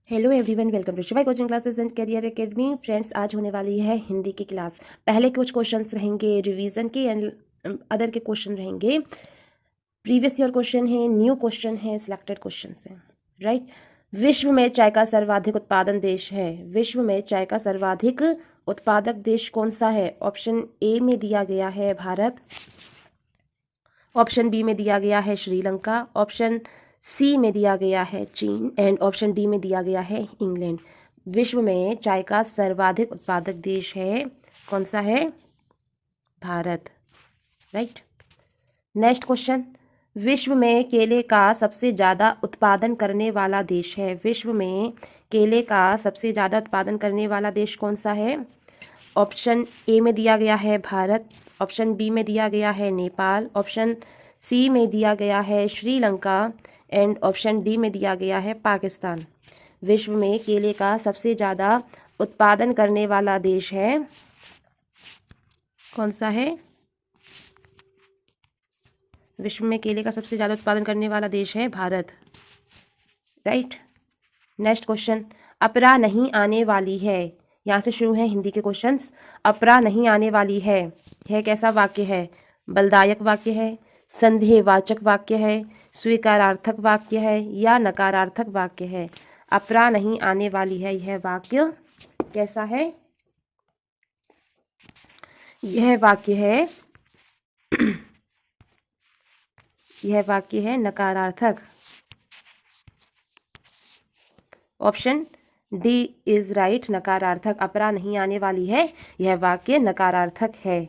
Hello everyone, welcome to Shivai coaching classes and career academy. Friends, आज होने वाली है हिंदी की क्लास। पहले कुछ क्वेश्चंस रहेंगे रिवीजन के एंड अदर के क्वेश्चन रहेंगे। प्रीवियस ईयर क्वेश्चन है, न्यू क्वेश्चन है, सिलेक्टेड क्वेश्चन है। राइट। विश्व में चाय का सर्वाधिक उत्पादन देश है। विश्व में चाय का सर्वाधिक उत्पादक देश कौन सा है? ऑप्शन ए में दिया गया है भारत, ऑप्शन बी में दिया गया है श्रीलंका, ऑप्शन सी में दिया गया है चीन एंड ऑप्शन डी में दिया गया है इंग्लैंड। विश्व में चाय का सर्वाधिक उत्पादक देश है, कौन सा है? भारत। राइट। नेक्स्ट क्वेश्चन, विश्व में केले का सबसे ज़्यादा उत्पादन करने वाला देश है। विश्व में केले का सबसे ज़्यादा उत्पादन करने वाला देश कौन सा है? ऑप्शन ए में दिया गया है भारत, ऑप्शन बी में दिया गया है नेपाल, ऑप्शन सी में दिया गया है श्रीलंका एंड ऑप्शन डी में दिया गया है पाकिस्तान। विश्व में केले का सबसे ज़्यादा उत्पादन करने वाला देश है, कौन सा है? विश्व में केले का सबसे ज़्यादा उत्पादन करने वाला देश है भारत। राइट। नेक्स्ट क्वेश्चन, अपरा नहीं आने वाली है। यहाँ से शुरू है हिंदी के क्वेश्चंस। अपरा नहीं आने वाली है, यह कैसा वाक्य है? बलदायक वाक्य है, संदेहवाचक वाक्य है, स्वीकारार्थक वाक्य है या नकारार्थक वाक्य है? अपरा नहीं आने वाली है, यह वाक्य कैसा है? यह वाक्य है यह वाक्य है नकारार्थक। ऑप्शन डी इज राइट, नकारार्थक। अपरा नहीं आने वाली है, यह वाक्य नकारार्थक है।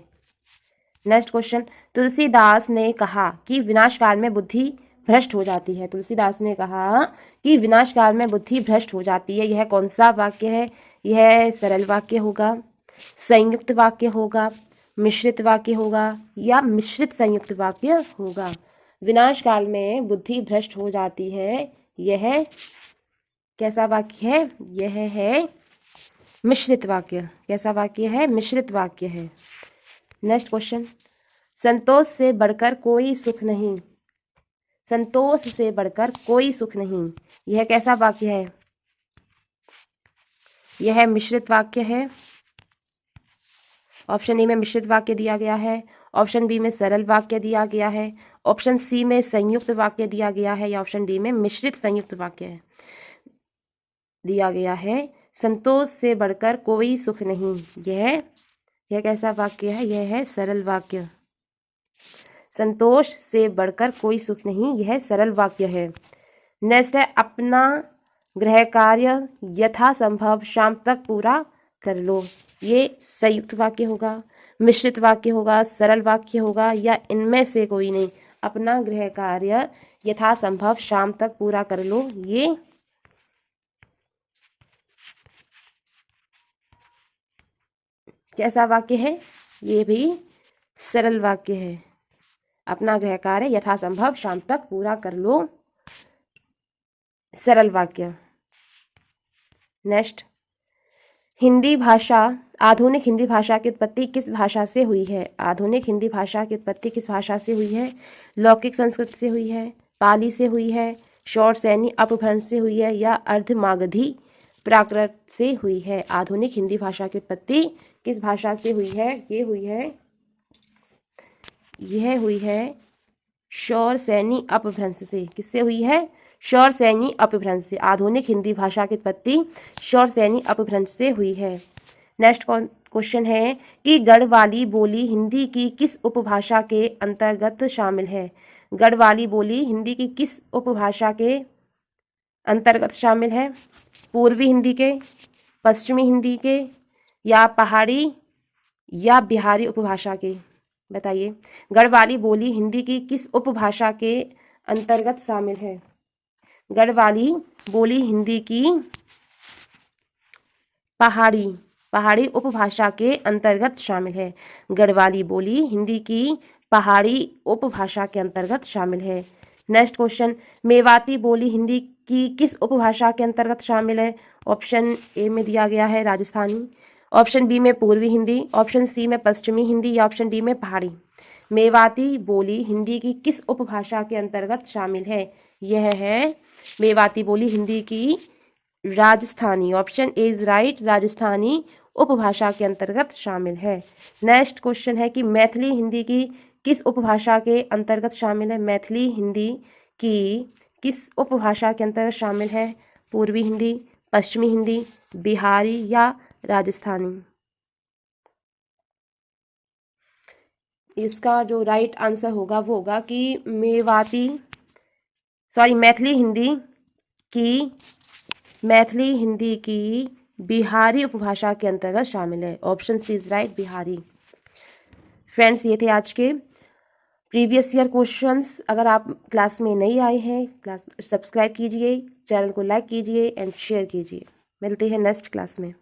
नेक्स्ट क्वेश्चन, तुलसीदास ने कहा कि विनाशकाल में बुद्धि भ्रष्ट हो जाती है। तुलसीदास ने कहा कि विनाशकाल में बुद्धि भ्रष्ट हो जाती है, यह कौन सा वाक्य है? यह सरल वाक्य होगा, संयुक्त वाक्य होगा, मिश्रित वाक्य होगा या मिश्रित संयुक्त वाक्य होगा? विनाशकाल में बुद्धि भ्रष्ट हो जाती है, यह कैसा वाक्य है? यह है मिश्रित वाक्य। कैसा वाक्य है? मिश्रित वाक्य है। नेक्स्ट क्वेश्चन, संतोष से बढ़कर कोई सुख नहीं। संतोष से बढ़कर कोई सुख नहीं, यह कैसा वाक्य है? यह मिश्रित वाक्य है। ऑप्शन ए में मिश्रित वाक्य दिया गया है, ऑप्शन बी में सरल वाक्य दिया गया है, ऑप्शन सी में संयुक्त वाक्य दिया गया है या ऑप्शन डी में मिश्रित संयुक्त वाक्य है दिया गया है। संतोष से बढ़कर कोई सुख नहीं, यह कैसा वाक्य है? यह है सरल वाक्य। संतोष से बढ़कर कोई सुख नहीं, यह सरल वाक्य है। नेक्स्ट है, अपना गृह कार्य यथासंभव शाम तक पूरा कर लो। ये संयुक्त वाक्य होगा, मिश्रित वाक्य होगा, सरल वाक्य होगा या इनमें से कोई नहीं? अपना गृह कार्य यथासंभव शाम तक पूरा कर लो, ये कैसा वाक्य है? ये भी सरल वाक्य है। अपना गृह कार्य यथासंभव शाम तक पूरा कर लो, सरल वाक्य। नेक्स्ट, हिंदी भाषा, आधुनिक हिंदी भाषा की उत्पत्ति किस भाषा से हुई है? आधुनिक हिंदी भाषा की उत्पत्ति किस भाषा से हुई है? लौकिक संस्कृत से हुई है, पाली से हुई है, शौरसेनी अपभ्रंश से हुई है या अर्धमागधी प्राकृत से हुई है? आधुनिक हिंदी भाषा की उत्पत्ति किस भाषा से हुई है? यह हुई है शौरसेनी अपभ्रंश से। किससे हुई है? शौरसेनी अपभ्रंश से। आधुनिक हिंदी भाषा की उत्पत्ति शौरसेनी अपभ्रंश से हुई है। नेक्स्ट क्वेश्चन है कि गढ़वाली बोली हिंदी की किस उपभाषा के अंतर्गत शामिल है? गढ़वाली बोली हिंदी की किस उपभाषा के अंतर्गत शामिल है? पूर्वी हिंदी के, पश्चिमी हिंदी के या पहाड़ी या बिहारी उपभाषा के? बताइए, गढ़वाली बोली हिंदी की किस उपभाषा के अंतर्गत शामिल है? गढ़वाली बोली हिंदी की पहाड़ी उपभाषा के अंतर्गत शामिल है। गढ़वाली बोली हिंदी की पहाड़ी उपभाषा के अंतर्गत शामिल है। नेक्स्ट क्वेश्चन, मेवाती बोली हिंदी की किस उपभाषा के अंतर्गत शामिल है? ऑप्शन ए में दिया गया है राजस्थानी, ऑप्शन बी में पूर्वी हिंदी, ऑप्शन सी में पश्चिमी हिंदी या ऑप्शन डी में पहाड़ी। मेवाती बोली हिंदी की किस उपभाषा के अंतर्गत शामिल है? यह है मेवाती बोली हिंदी की Rajasthani. Option A is right, Rajasthani उपभाषा के अंतर्गत शामिल है। नेक्स्ट क्वेश्चन है कि मैथिली हिंदी की किस उपभाषा के अंतर्गत शामिल है? मैथिली हिंदी की किस उपभाषा के अंतर्गत शामिल है? पूर्वी हिंदी, पश्चिमी हिंदी, बिहारी या राजस्थानी? इसका जो राइट आंसर होगा वो होगा कि मैथिली हिंदी की बिहारी उपभाषा के अंतर्गत शामिल है। ऑप्शन सी इज राइट, बिहारी। फ्रेंड्स, ये थे आज के प्रीवियस ईयर क्वेश्चंस। अगर आप क्लास में नहीं आए हैं, क्लास सब्सक्राइब कीजिए, चैनल को लाइक कीजिए एंड शेयर कीजिए। मिलते हैं नेक्स्ट क्लास में।